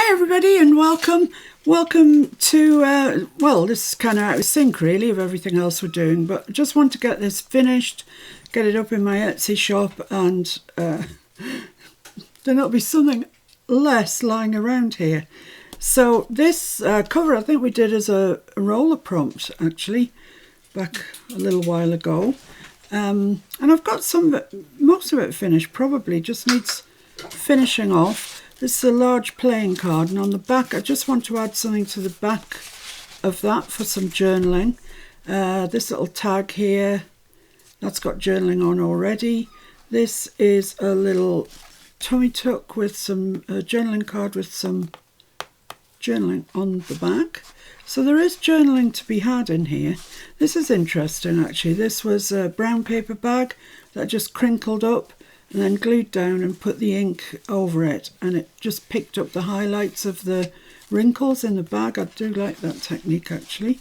Hi everybody and welcome to, well, this is kind of out of sync really of everything else we're doing, but I just want to get this finished, get it up in my Etsy shop, and then there'll be something less lying around here. So this cover I think we did as a roller prompt actually back a little while ago, and I've got most of it finished, probably just needs finishing off. This is a large playing card, and on the back I just want to add something to the back of that for some journaling. This little tag here, that's got journaling on already. This is a little tummy tuck with some journaling card with some journaling on the back. So there is journaling to be had in here. This is interesting actually. This was a brown paper bag that I just crinkled up and then glued down and put the ink over it, and it just picked up the highlights of the wrinkles in the bag. I do like that technique actually,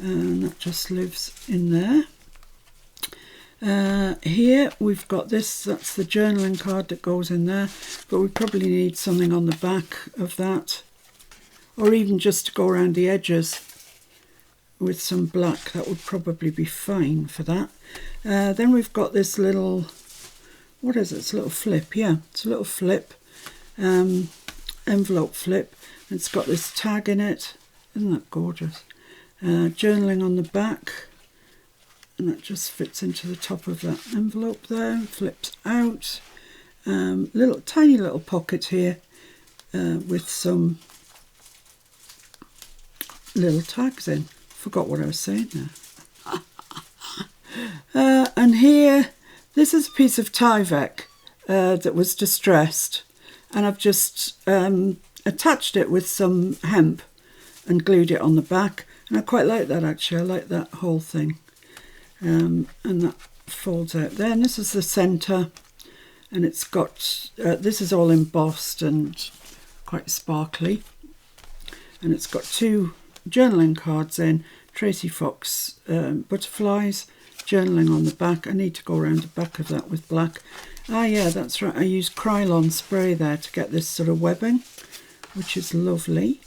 and that just lives in there. Here we've got this, that's the journaling card that goes in there, but we probably need something on the back of that, or even just to go around the edges with some black. That would probably be fine for that. Then we've got this little, what is it? It's a little flip, yeah, it's a little flip, envelope flip. It's got this tag in it, isn't that gorgeous? Journaling on the back, and that just fits into the top of that envelope there, flips out. Little tiny little pocket here with some little tags in. Forgot what I was saying there. And here, this is a piece of Tyvek that was distressed, and I've just attached it with some hemp and glued it on the back, and I quite like that actually. I like that whole thing, and that folds out there. And this is the centre, and it's got, this is all embossed and quite sparkly, and it's got two journaling cards in, Tracy Fox butterflies, journaling on the back. I need to go around the back of that with black. Ah yeah, that's right, I used Krylon spray there to get this sort of webbing, which is lovely.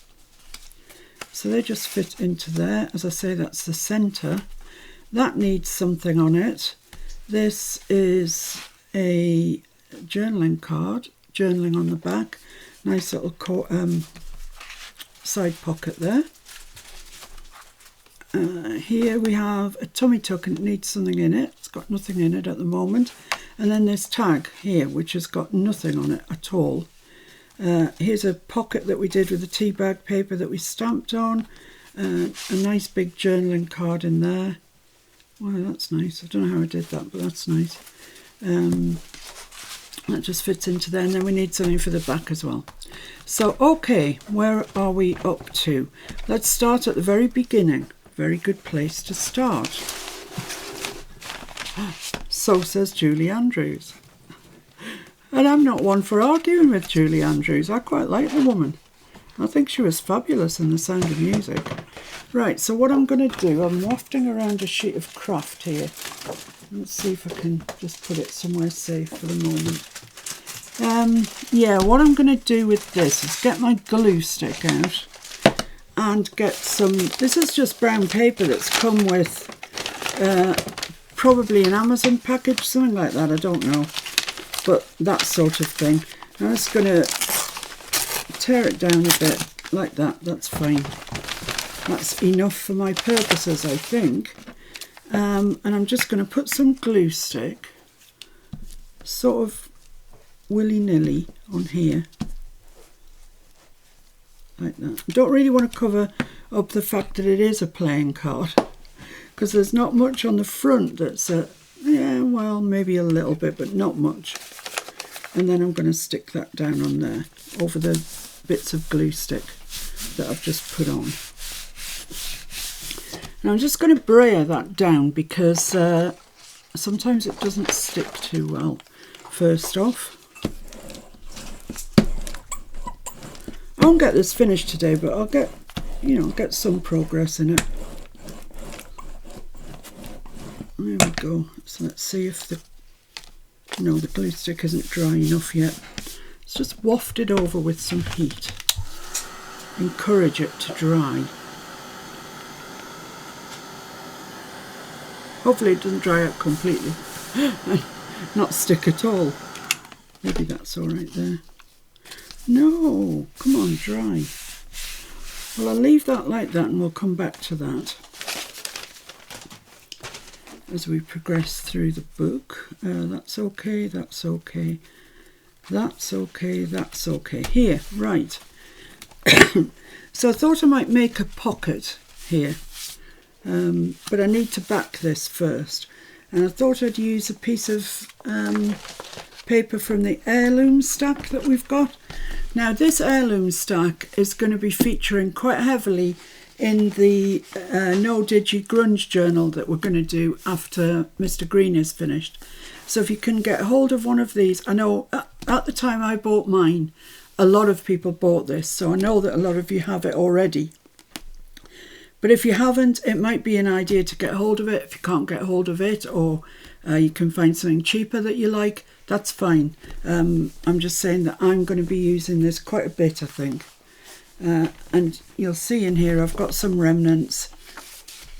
So they just fit into there. As I say, that's the centre. That needs something on it. This is a journaling card, journaling on the back. Nice little side pocket there. Here we have a tummy tuck, and it needs something in it. It's got nothing in it at the moment. And then this tag here, which has got nothing on it at all. Here's a pocket that we did with the tea bag paper that we stamped on. A nice big journaling card in there. Wow, that's nice. I don't know how I did that, but that's nice. That just fits into there, and then we need something for the back as well. So, okay, where are we up to? Let's start at the very beginning. Very good place to start. So says Julie Andrews. And I'm not one for arguing with Julie Andrews. I quite like the woman. I think she was fabulous in The Sound of Music. Right, so what I'm going to do, I'm wafting around a sheet of craft here. Let's see if I can just put it somewhere safe for the moment. Yeah, what I'm going to do with this is get my glue stick out and get some, this is just brown paper that's come with probably an Amazon package, something like that, I don't know, but that sort of thing. I'm just going to tear it down a bit like that. That's fine, that's enough for my purposes, I think. And I'm just going to put some glue stick sort of willy-nilly on here like that. I don't really want to cover up the fact that it is a playing card, because there's not much on the front that's yeah, well, maybe a little bit, but not much. And then I'm going to stick that down on there over the bits of glue stick that I've just put on. And I'm just going to brayer that down, because sometimes it doesn't stick too well first off. I won't get this finished today, but I'll get, you know, get some progress in it. There we go. So let's see if the, no, the glue stick isn't dry enough yet. It's just wafted over with some heat. encourage it to dry. Hopefully it doesn't dry out completely and not stick at all. Maybe that's all right there. No, come on, dry. Well, I'll leave that like that and we'll come back to that as we progress through the book. That's okay, that's okay, that's okay, that's okay. Here, right. So I thought I might make a pocket here, but I need to back this first. And I thought I'd use a piece of paper from the heirloom stack that we've got. Now this heirloom stack is going to be featuring quite heavily in the No Digi Grunge journal that we're going to do after Mr. Green is finished. So if you can get hold of one of these, I know at the time I bought mine, a lot of people bought this, so I know that a lot of you have it already. But if you haven't, it might be an idea to get hold of it. If you can't get hold of it, or you can find something cheaper that you like, that's fine. I'm just saying that I'm going to be using this quite a bit, I think. And you'll see in here I've got some remnants.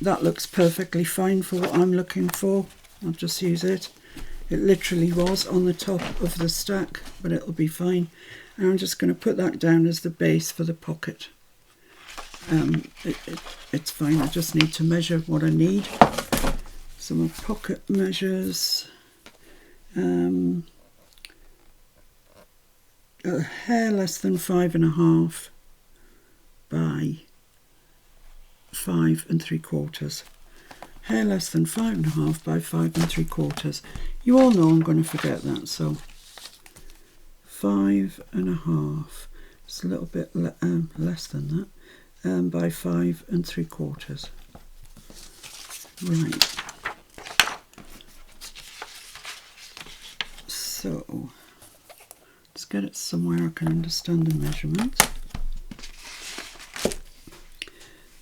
That looks perfectly fine for what I'm looking for. I'll just use it. It literally was on the top of the stack, but it'll be fine. And I'm just going to put that down as the base for the pocket. It's fine, I just need to measure what I need. So my pocket measures a hair less than 5.5 by 5 3/4. Hair less than 5.5 by 5 3/4. You all know I'm going to forget that, so 5.5. It's a little bit less than that, by 5 3/4. Right. So let's get it somewhere I can understand the measurement.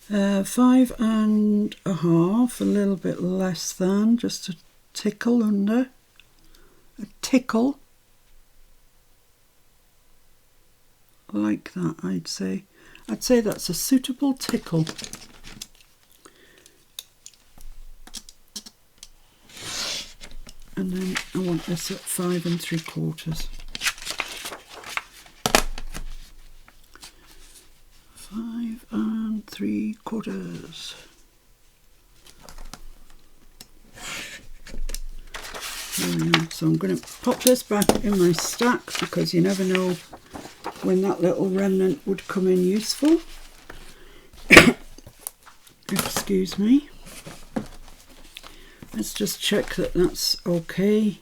5.5, a little bit less than, just a tickle under. A tickle. Like that, I'd say. I'd say that's a suitable tickle. And then I want this at 5 3/4. 5 3/4. There we are. So I'm going to pop this back in my stack because you never know when that little remnant would come in useful. Excuse me. Let's just check that that's okay.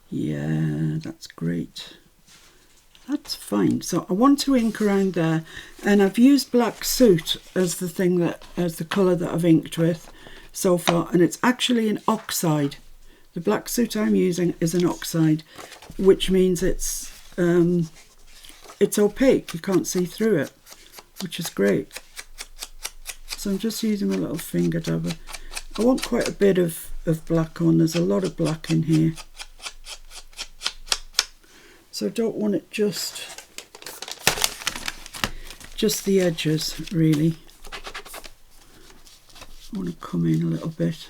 Yeah, that's great. That's fine. So I want to ink around there, and I've used black soot as the thing that, as the colour that I've inked with so far, and it's actually an oxide. The black soot I'm using is an oxide, which means it's opaque. You can't see through it, which is great. So I'm just using my little finger dabber. I want quite a bit of black on. There's a lot of black in here. So I don't want it just the edges, really. I want to come in a little bit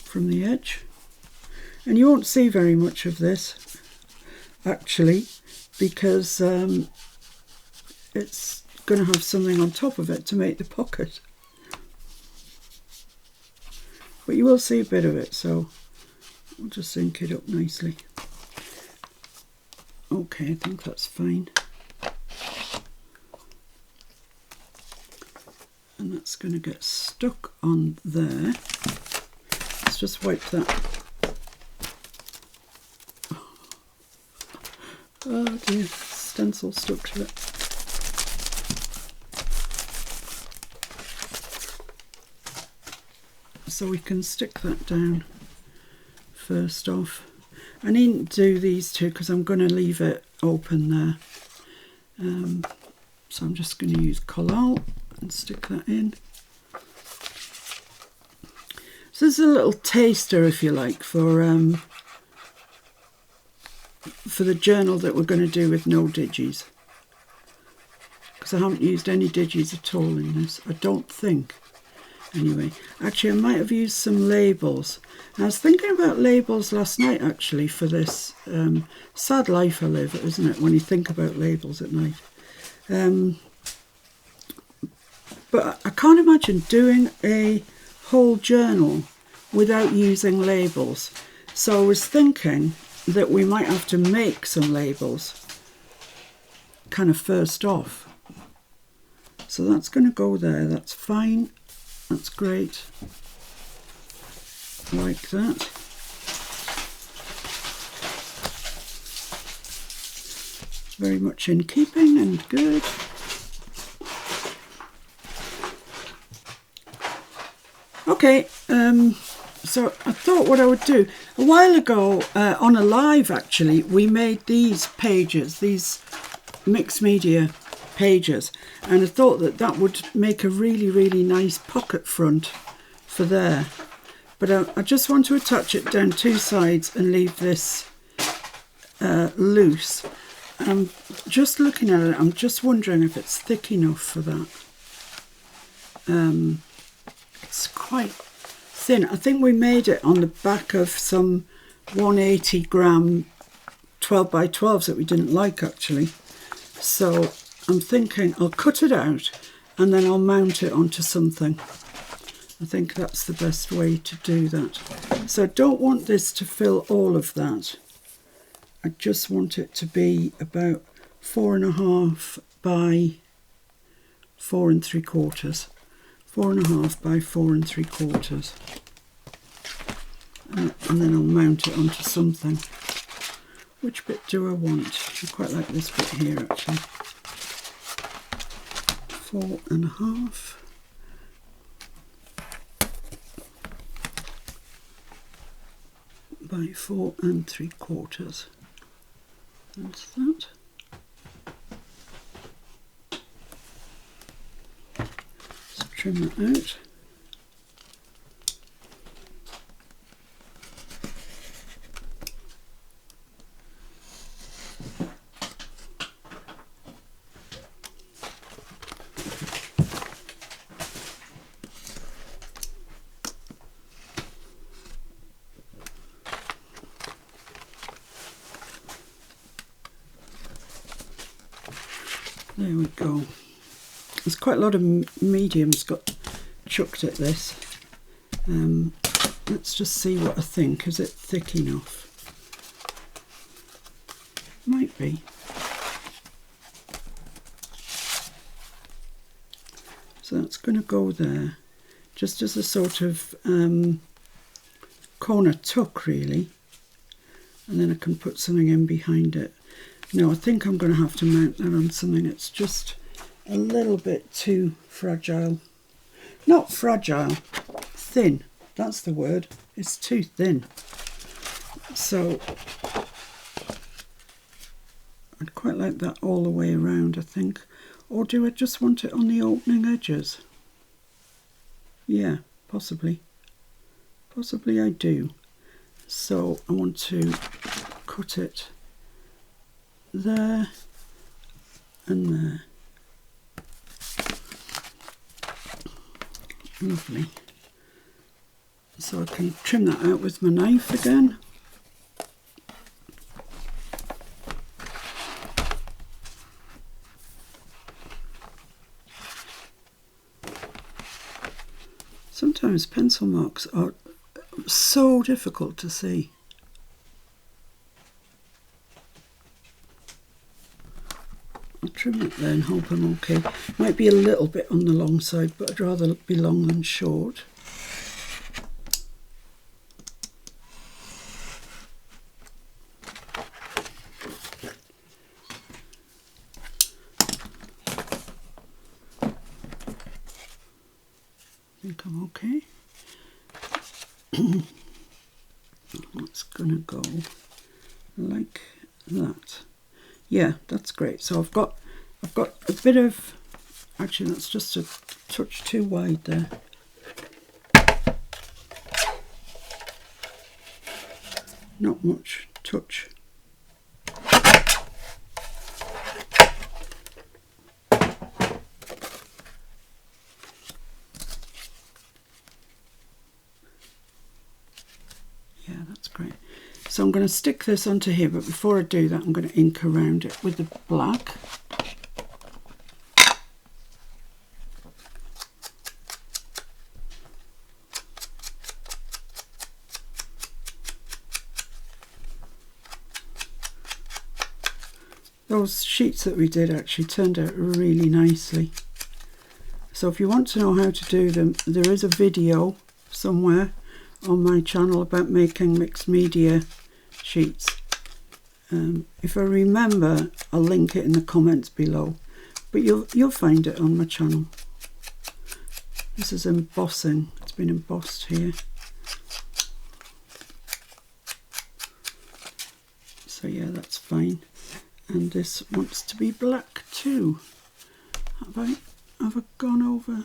from the edge. And you won't see very much of this, actually, because it's going to have something on top of it to make the pocket. But you will see a bit of it, so I'll just ink it up nicely. Okay, I think that's fine. And that's going to get stuck on there. Let's just wipe that. Oh dear, stencil stuck to it. So we can stick that down first off. I needn't do these two because I'm going to leave it open there. So I'm just going to use Collal and stick that in. So this is a little taster, if you like, for the journal that we're going to do with No Digis. because I haven't used any digis at all in this, I don't think. Anyway, actually I might have used some labels. I was thinking about labels last night actually for this. Sad life I live, isn't it, when you think about labels at night. But I can't imagine doing a whole journal without using labels. So I was thinking that we might have to make some labels kind of first off. So that's going to go there, that's fine. That's great, like that. Very much in keeping and good. Okay, so I thought what I would do, a while ago on a live actually, we made these pages, these mixed media pages, and I thought that that would make a really, really nice pocket front for there. But I just want to attach it down two sides and leave this loose. I'm just looking at it, I'm just wondering if it's thick enough for that. It's quite thin. I think we made it on the back of some 180 gram 12 by 12s that we didn't like actually. So I'm thinking I'll cut it out and then I'll mount it onto something. I think that's the best way to do that. So I don't want this to fill all of that. I just want it to be about 4.5 by 4 3/4. 4.5 by 4 3/4. And then I'll mount it onto something. Which bit do I want? I quite like this bit here actually. 4.5 by 4 3/4. That's that. So trim that out. There we go. There's quite a lot of mediums got chucked at this. Let's just see what I think. Is it thick enough? Might be. So that's going to go there, just as a sort of corner tuck really. And then I can put something in behind it. No, I think I'm going to have to mount that on something that's just a little bit too fragile. Not fragile, thin. That's the word. It's too thin. So I'd quite like that all the way around, I think. Or do I just want it on the opening edges? Yeah, possibly. Possibly I do. So I want to cut it there and there. Lovely. So I can trim that out with my knife again. Sometimes pencil marks are so difficult to see. I'll trim it there and hope I'm okay. Might be a little bit on the long side, but I'd rather be long than short. I think I'm okay. It's gonna go like that. Yeah, that's great. So I've got a bit of, actually that's just a touch too wide there. Not much touch. So I'm going to stick this onto here, but before I do that I'm going to ink around it with the black. Those sheets that we did actually turned out really nicely. So if you want to know how to do them, there is a video somewhere on my channel about making mixed media sheets. If I remember, I'll link it in the comments below, but you'll find it on my channel. This is embossing. It's been embossed here. So yeah, that's fine. And this wants to be black too. Have I gone over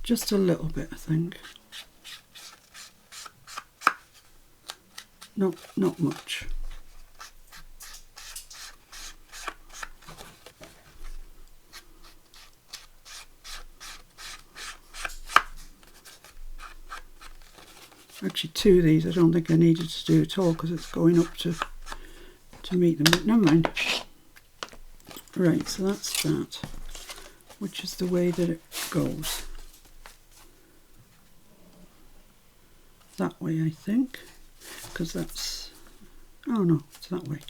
just a little bit, I think. Not much. Actually, two of these I don't think I needed to do at all because it's going up to meet them, but never mind. Right, so that's that, which is the way that it goes. That way, I think, because that's, oh no, it's that way.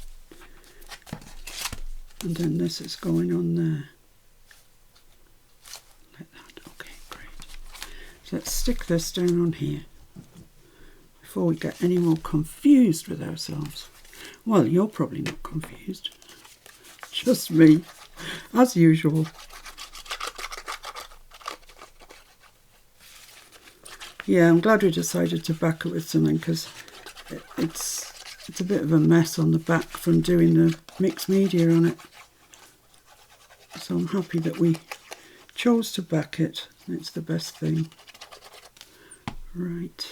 And then this is going on there. Like that, okay, great. So let's stick this down on here before we get any more confused with ourselves. Well, you're probably not confused. Just me, as usual. Yeah, I'm glad we decided to back it with something because it's a bit of a mess on the back from doing the mixed media on it. So I'm happy that we chose to back it. It's the best thing. Right.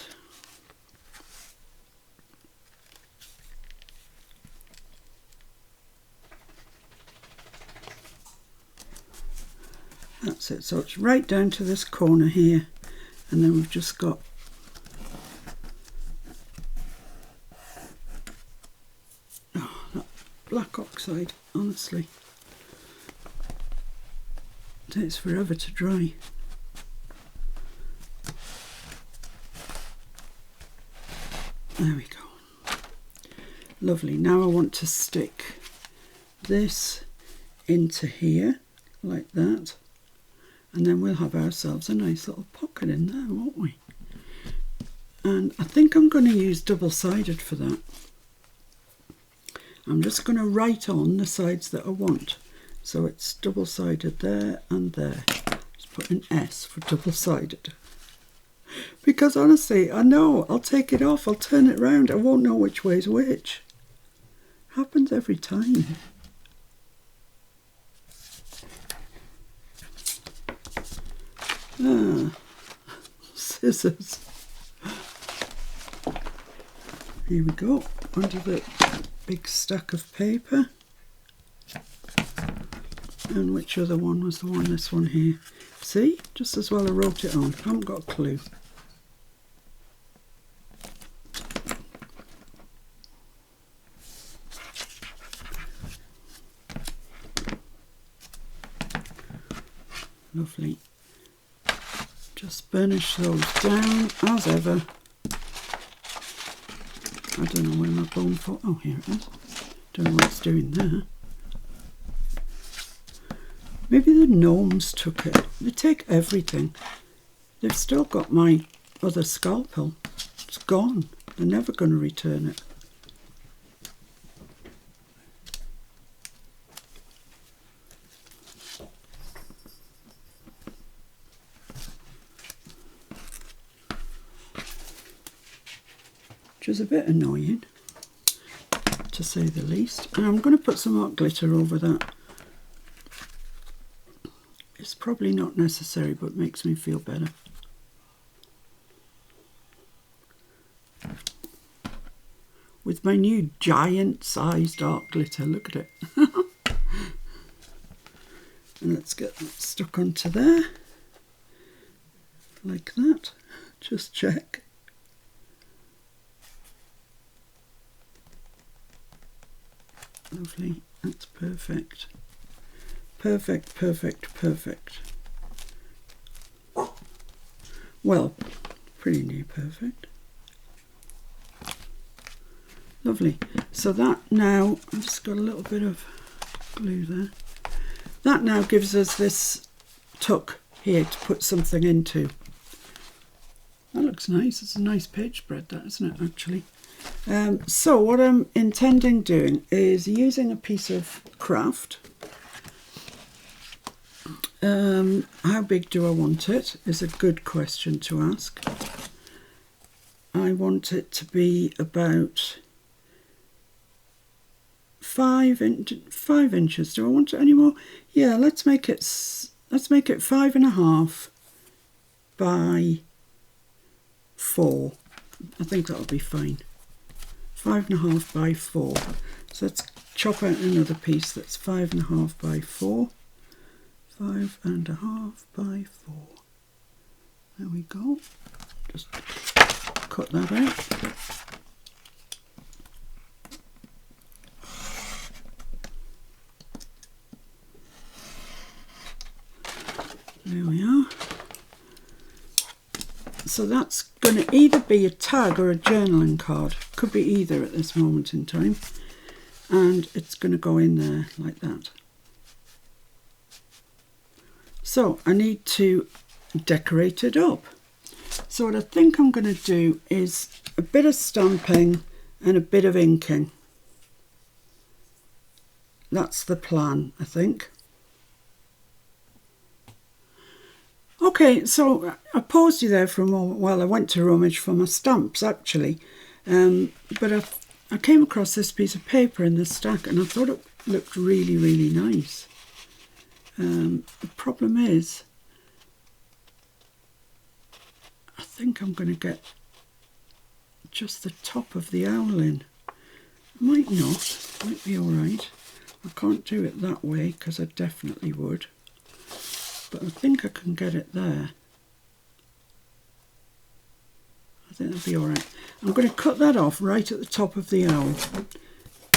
That's it, so it's right down to this corner here, and then we've just got that black oxide, honestly. It takes forever to dry. There we go. Lovely, now I want to stick this into here, like that. And then we'll have ourselves a nice little pocket in there, won't we? And I think I'm going to use double-sided for that. I'm just going to write on the sides that I want. So it's double-sided there and there. Just put an S for double-sided. Because honestly, I know, I'll take it off, I'll turn it round, I won't know which way's which. Happens every time. Ah, scissors. Here we go, onto the big stack of paper. And which other one was the one? This one here. See, just as well I wrote it on. I haven't got a clue. Lovely. Just burnish those down as ever. I don't know where my bone for. Oh, here it is. Don't know what it's doing there. Maybe the gnomes took it. They take everything. They've still got my other scalpel. It's gone. They're never going to return it. Which is a bit annoying, to say the least. And I'm going to put some art glitter over that. It's probably not necessary, but makes me feel better. With my new giant-sized art glitter, look at it. And let's get that stuck onto there. Like that. Just check. Lovely, that's perfect. Perfect, perfect, perfect. Well, pretty near perfect. Lovely. So that now, I've just got a little bit of glue there. That now gives us this tuck here to put something into. That looks nice. It's a nice page spread, that, isn't it, actually? So what I'm intending doing is using a piece of craft. How big do I want it is a good question to ask. I want it to be about 5 inches. Do I want it any more? Yeah, let's make it 5.5 by 4. I think that'll be fine. 5.5 by 4. So let's chop out another piece that's 5.5 by 4. 5.5 by 4. There we go. Just cut that out. There we are. So that's going to either be a tag or a journaling card. Could be either at this moment in time. And it's going to go in there like that. So I need to decorate it up. So what I think I'm going to do is a bit of stamping and a bit of inking. That's the plan, I think. Okay, so I paused you there for a moment while I went to rummage for my stamps, actually. But I came across this piece of paper in the stack and I thought it looked really, really nice. The problem is, I think I'm going to get just the top of the owl in. I might not, might be alright. I can't do it that way because I definitely would. But I think I can get it there. I think that'll be alright. I'm going to cut that off right at the top of the owl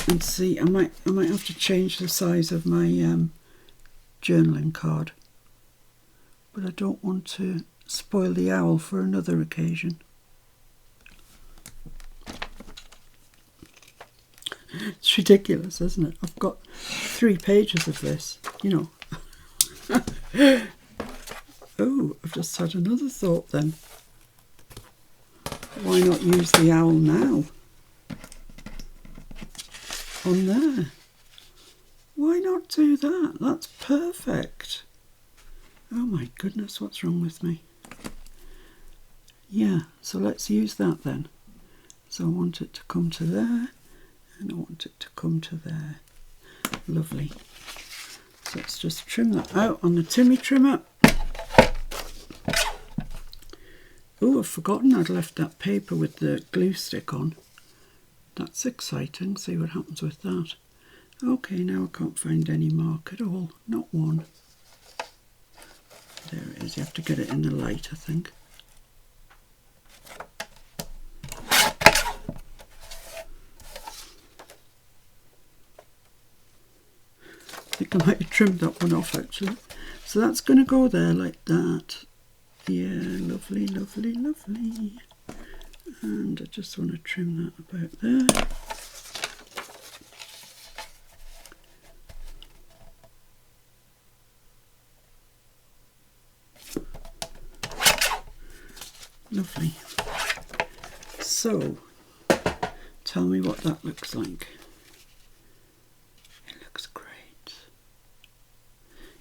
and see, I might have to change the size of my journaling card. But I don't want to spoil the owl for another occasion. It's ridiculous, isn't it? I've got 3 pages of this, you know. Oh, I've just had another thought then. Why not use the owl now? On there. Why not do that? That's perfect. Oh my goodness, what's wrong with me? Yeah, so let's use that then. So I want it to come to there, and I want it to come to there. Lovely. So let's just trim that out on the Timmy trimmer. Oh, I've forgotten I'd left that paper with the glue stick on. That's exciting. See what happens with that. Okay, now I can't find any mark at all. Not one. There it is. You have to get it in the light, I think. I think I might have trimmed that one off actually. So that's going to go there like that. Yeah, lovely, lovely, lovely. And I just want to trim that about there. Lovely. So, tell me what that looks like. It looks great.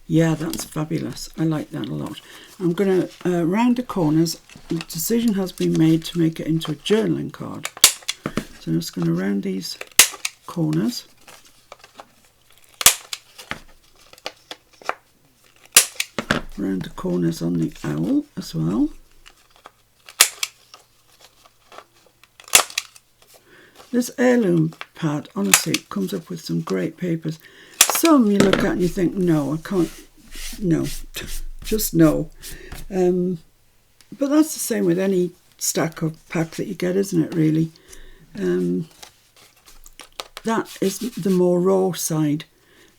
Yeah, that's fabulous. I like that a lot. I'm going to round the corners. The decision has been made to make it into a journaling card. So I'm just going to round these corners. Round the corners on the owl as well. This heirloom pad, honestly, it comes up with some great papers. Some you look at and you think, no, I can't, no, just no. But that's the same with any stack or pack that you get, isn't it, really? that is the more raw side,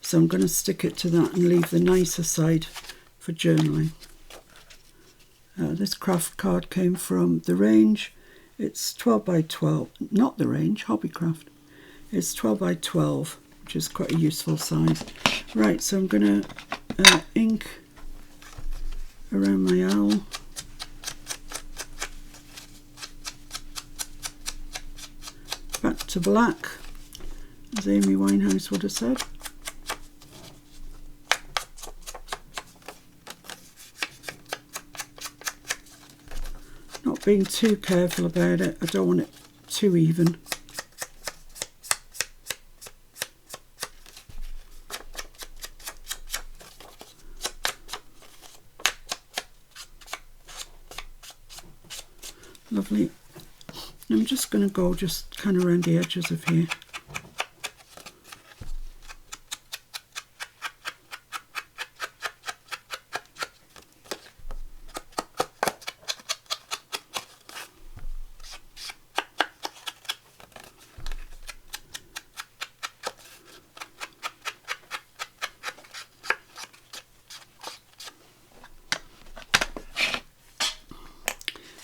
so I'm going to stick it to that and leave the nicer side for journaling. This craft card came from the range. It's 12 by 12, not the range, Hobbycraft. It's 12 by 12, which is quite a useful size. Right, so I'm going to ink around my owl. Back to black, as Amy Winehouse would have said. Not being too careful about it, I don't want it too even. Lovely. I'm just going to go just kind of around the edges of here.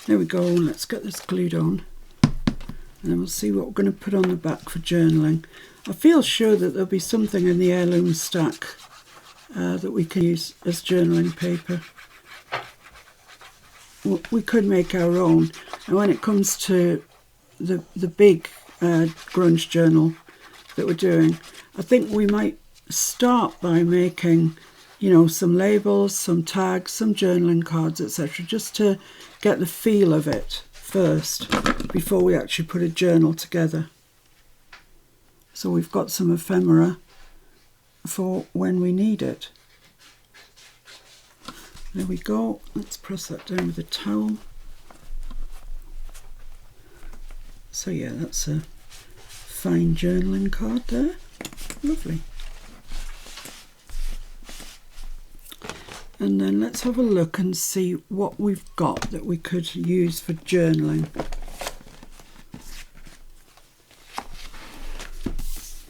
There we go, let's get this glued on. And then we'll see what we're going to put on the back for journaling. I feel sure that there'll be something in the heirloom stack that we can use as journaling paper. We could make our own. And when it comes to the big grunge journal that we're doing, I think we might start by making, you know, some labels, some tags, some journaling cards, etc., just to get the feel of it first before we actually put a journal together. So we've got some ephemera for when we need it. There we go. Let's press that down with a towel. So yeah, that's a fine journaling card there. Lovely. And then let's have a look and see what we've got that we could use for journaling.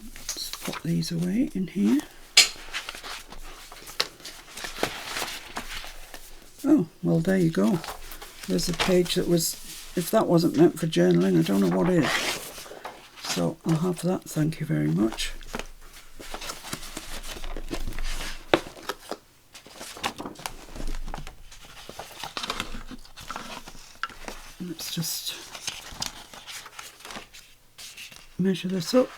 Let's put these away in here. Oh, well, there you go. There's a page that was, if that wasn't meant for journaling, I don't know what is. So I'll have that, thank you very much. Let's just measure this up.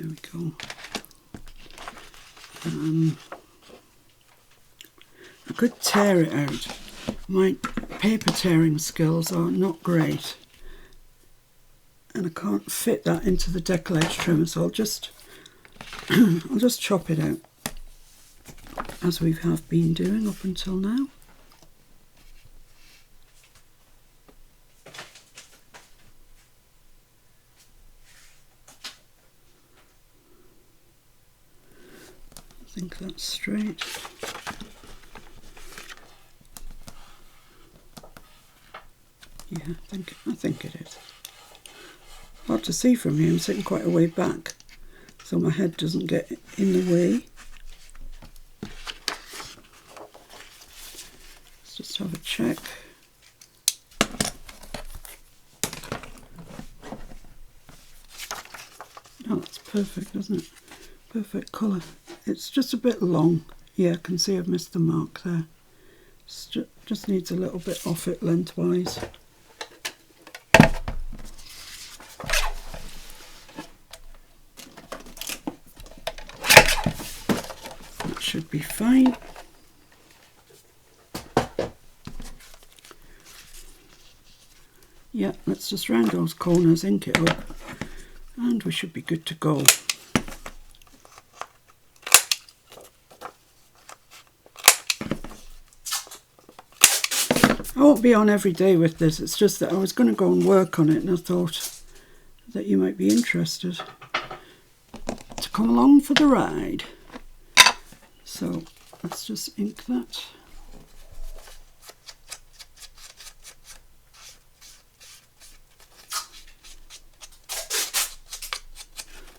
There we go. I could tear it out. My paper tearing skills are not great, and I can't fit that into the decal edge trimmer, so I'll just chop it out as we have been doing up until now. I think that's straight. Yeah, I think it is. Hard to see from here, I'm sitting quite a way back, so my head doesn't get in the way. Let's just have a check. Oh, that's perfect, isn't it? Perfect colour. It's just a bit long. Yeah, I can see I've missed the mark there. Just needs a little bit off it lengthwise. Should be fine. Yeah, let's just round those corners, ink it up, and we should be good to go. I won't be on every day with this, it's just that I was going to go and work on it, and I thought that you might be interested to come along for the ride. So let's just ink that.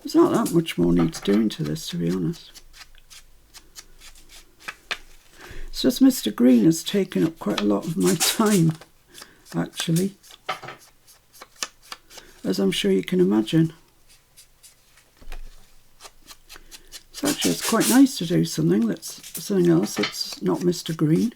There's not that much more needs doing to this, to be honest. It's just Mr. Green has taken up quite a lot of my time, actually, as I'm sure you can imagine. So actually it's quite nice to do something else that's not Mr. Green.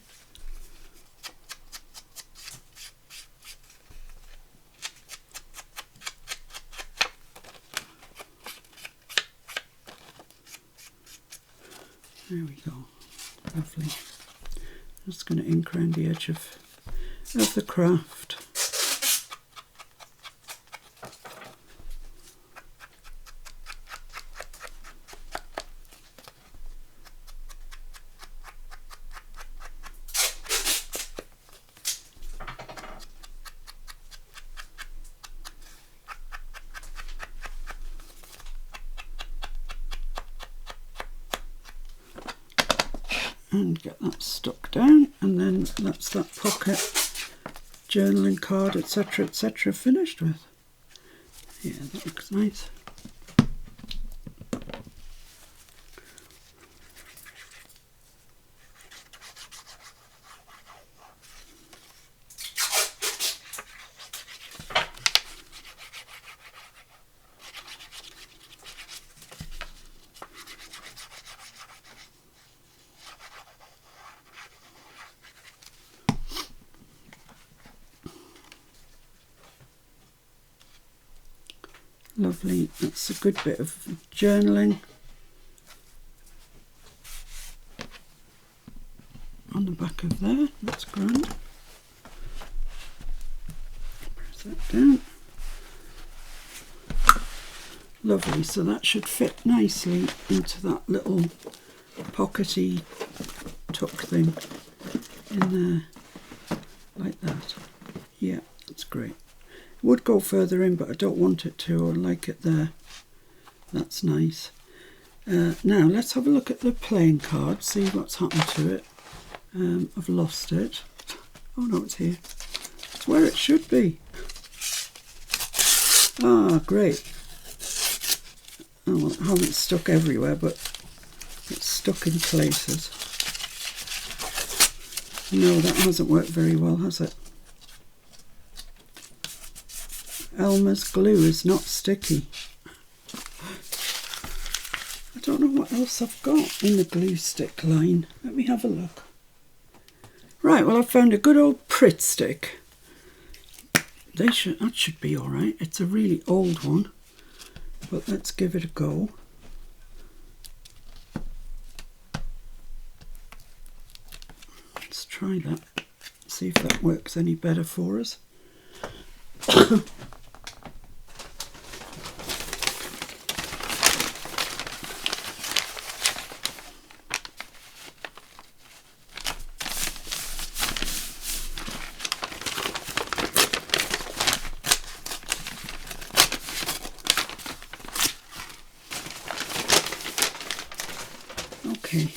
There we go, lovely. I'm just going to ink around the edge of the craft. And get that stuck down, and then that's that pocket journaling card, etc., etc., finished with. Yeah, that looks nice. Lovely, that's a good bit of journaling on the back of there, that's grand. Press that down. Lovely, so that should fit nicely into that little pockety tuck thing in there, like that. Yeah, that's great. Would go further in, but I don't want it to. I like it there. That's nice. Now let's have a look at the playing card, see what's happened to it. I've lost it. Oh no, it's here. It's where it should be. Ah, great. Oh, well, I haven't stuck everywhere, but it's stuck in places. No, that hasn't worked very well, has it? Elmer's glue is not sticky. I don't know what else I've got in the glue stick line. Let me have a look. Right, well, I've found a good old Pritt stick. That should be alright. It's a really old one, but let's give it a go. Let's try that. See if that works any better for us. Okay,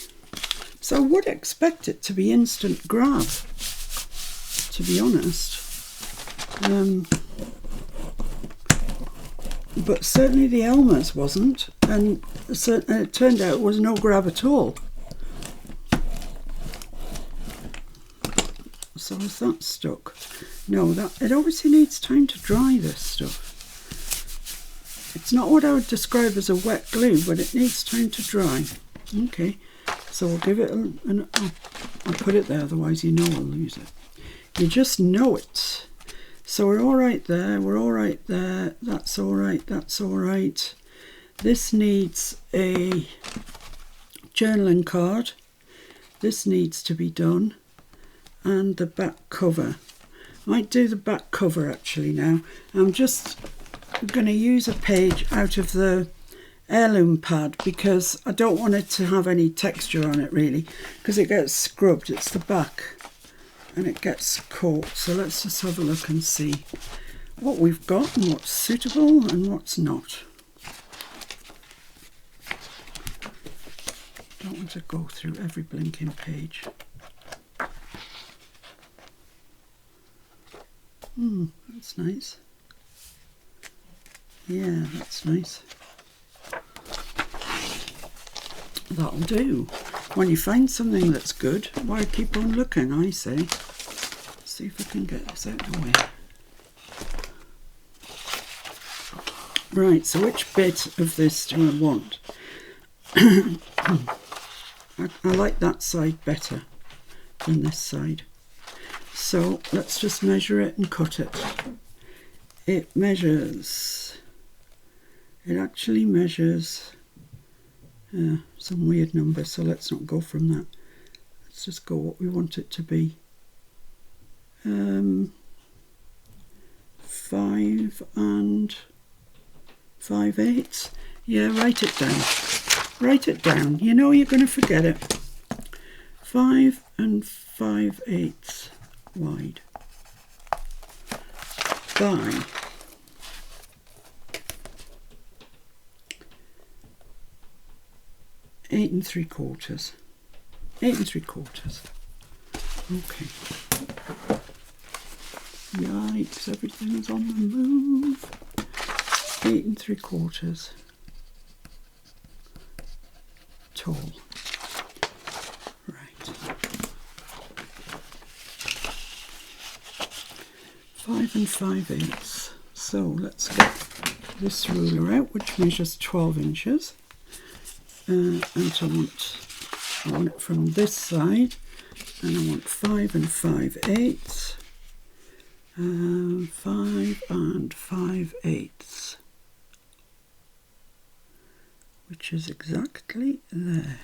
so I would expect it to be instant grab, to be honest, but certainly the Elmer's wasn't, and it turned out it was no grab at all. So is that stuck? No, it obviously needs time to dry, this stuff. It's not what I would describe as a wet glue, but it needs time to dry. Okay, so we'll give it I'll put it there, otherwise you know I'll lose it. You just know it. So we're all right there, we're all right there, that's all right, that's all right. This needs a journaling card. This needs to be done. And the back cover. I might do the back cover actually now. I'm just going to use a page out of the heirloom pad because I don't want it to have any texture on it really, because it gets scrubbed. It's the back and it gets caught. So let's just have a look and see. what we've got and what's suitable and what's not. Don't want to go through every blinking page. That's nice. Yeah, that's nice. That'll do. When you find something that's good, why keep on looking, I say. Let's see if I can get this out of the way. Right, so which bit of this do I want? I like that side better than this side. So let's just measure it and cut it. It actually measures some weird number, so let's not go from that. Let's just go what we want it to be. 5 5/8. Yeah, write it down. Write it down. You know you're going to forget it. 5 5/8 wide by 8 3/4. 8 3/4. Okay. Yikes, everything's on the move. 8 3/4 tall. Right. 5 5/8. So let's get this ruler out, which measures 12 inches. And I want it from this side, and I want 5 5/8. 5 5/8, which is exactly there.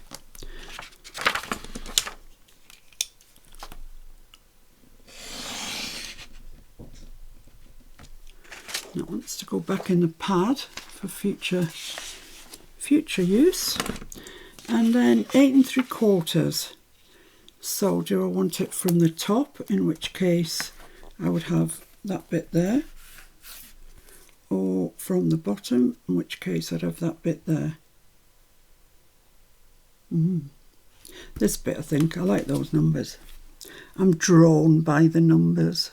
Now it wants to go back in the pad for future use. And then 8 3/4. So do I want it from the top, in which case I would have that bit there, or from the bottom, in which case I'd have that bit there. This bit, I think, I like those numbers. I'm drawn by the numbers.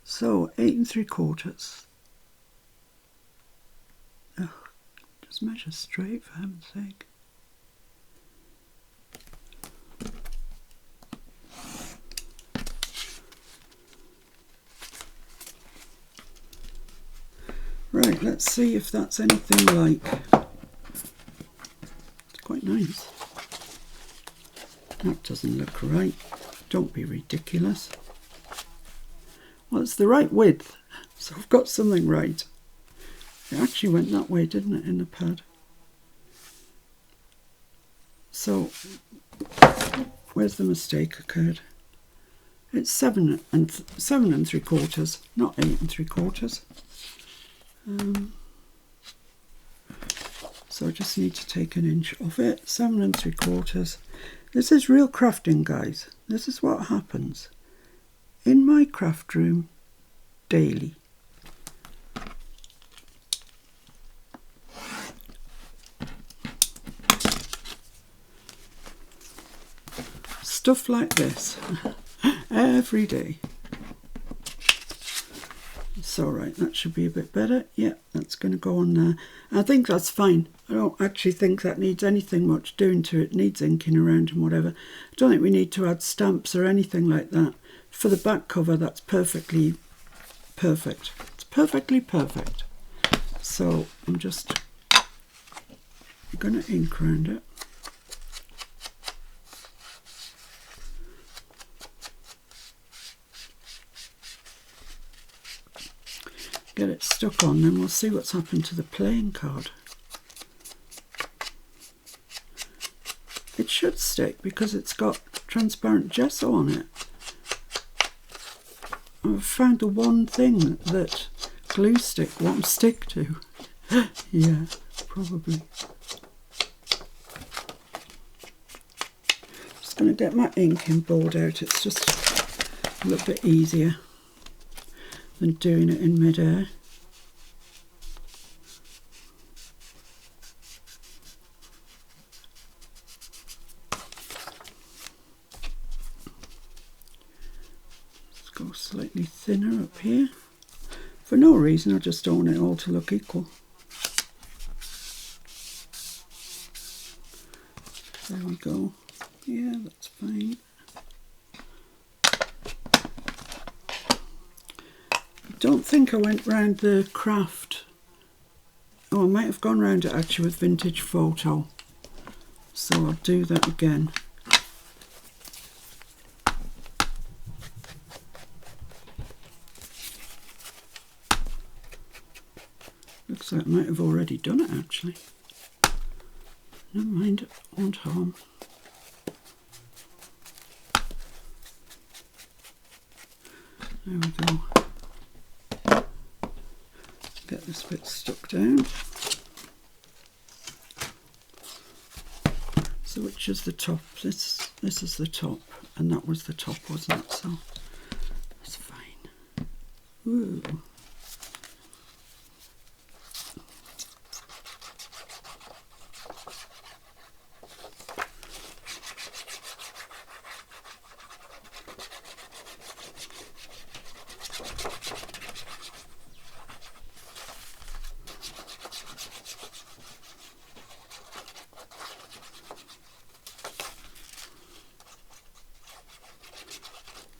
So 8 3/4. Ugh, just measure straight, for heaven's sake. Right, let's see if that's anything like. It's quite nice. That doesn't look right. Don't be ridiculous. Well, it's the right width, so I've got something right. It actually went that way, didn't it, in the pad? So, where's the mistake occurred? It's 7 3/4, not 8 3/4. So I just need to take an inch off it. 7 3/4. This is real crafting, guys. This is what happens in my craft room daily. Stuff like this every day. So right, that should be a bit better. Yeah, that's going to go on there. I think that's fine. I don't actually think that needs anything much doing to it. It needs inking around and whatever. I don't think we need to add stamps or anything like that. For the back cover, that's perfectly perfect. It's perfectly perfect. So I'm just going to ink around it. Get it stuck on, then we'll see what's happened to the playing card. It should stick because it's got transparent gesso on it. I've found the one thing that glue stick won't stick to. Yeah, probably. Just going to get my inking board out. It's just a little bit easier than doing it in mid-air. Let's go slightly thinner up here. For no reason, I just don't want it all to look equal. There we go. Yeah, that's fine. I don't think I went round the craft. Oh, I might have gone round it actually with Vintage Photo. So I'll do that again. Looks like I might have already done it actually. Never mind, it won't harm. There we go. Get this bit stuck down. So which is the top? This is the top, and that was the top, wasn't it? So that's fine. Ooh.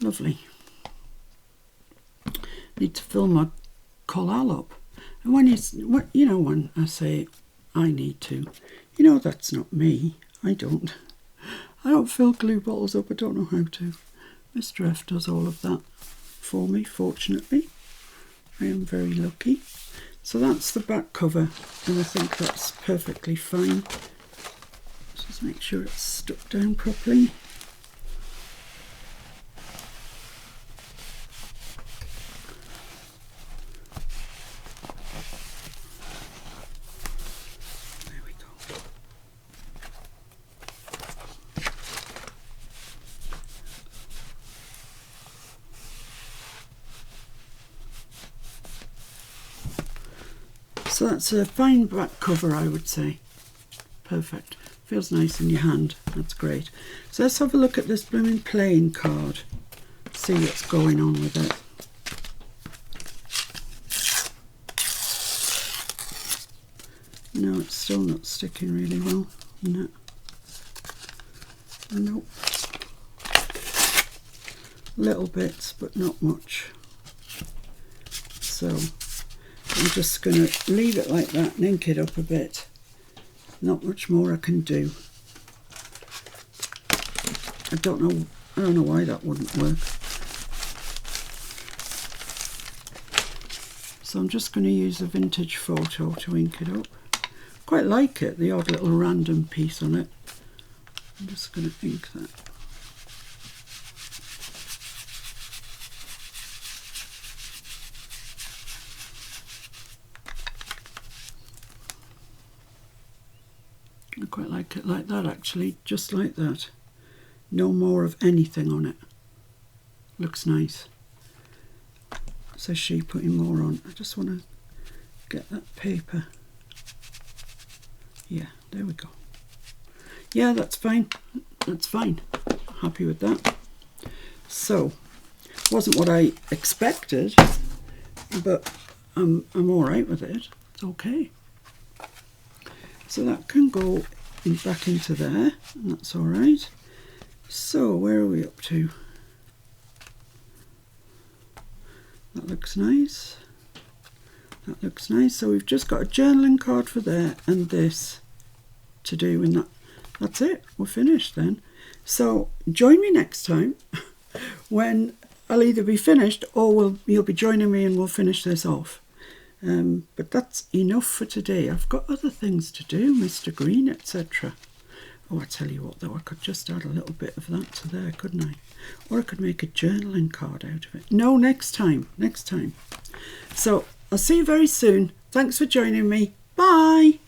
Lovely. Need to fill my collal up. And when when I say I need to, that's not me. I don't fill glue bottles up. I don't know how to. Mr. F does all of that for me, fortunately. I am very lucky. So that's the back cover, and I think that's perfectly fine. Just make sure it's stuck down properly. So that's a fine back cover, I would say. Perfect. Feels nice in your hand. That's great. So let's have a look at this blooming playing card. See what's going on with it. No, it's still not sticking really well. No. Nope. Little bits, but not much. So I'm just going to leave it like that and ink it up a bit. Not much more I can do. I don't know why that wouldn't work. So I'm just going to use a Vintage Photo to ink it up. Quite like it, the odd little random piece on it. I'm just going to ink that. I quite like it like that actually, just like that. No more of anything on it. Looks nice. Says she putting more on. I just want to get that paper. Yeah, there we go. Yeah, that's fine. That's fine. Happy with that. So, wasn't what I expected, but I'm all right with it. It's okay. So that can go back into there, and that's all right. So where are we up to? That looks nice. That looks nice. So we've just got a journaling card for there and this to do, and that's it. We're finished then. So join me next time when I'll either be finished or you'll be joining me and we'll finish this off. But that's enough for today. I've got other things to do, Mr. Green, etc. Oh, I tell you what though, I could just add a little bit of that to there, couldn't I? Or I could make a journaling card out of it. No, next time. So I'll see you very soon. Thanks for joining me. Bye.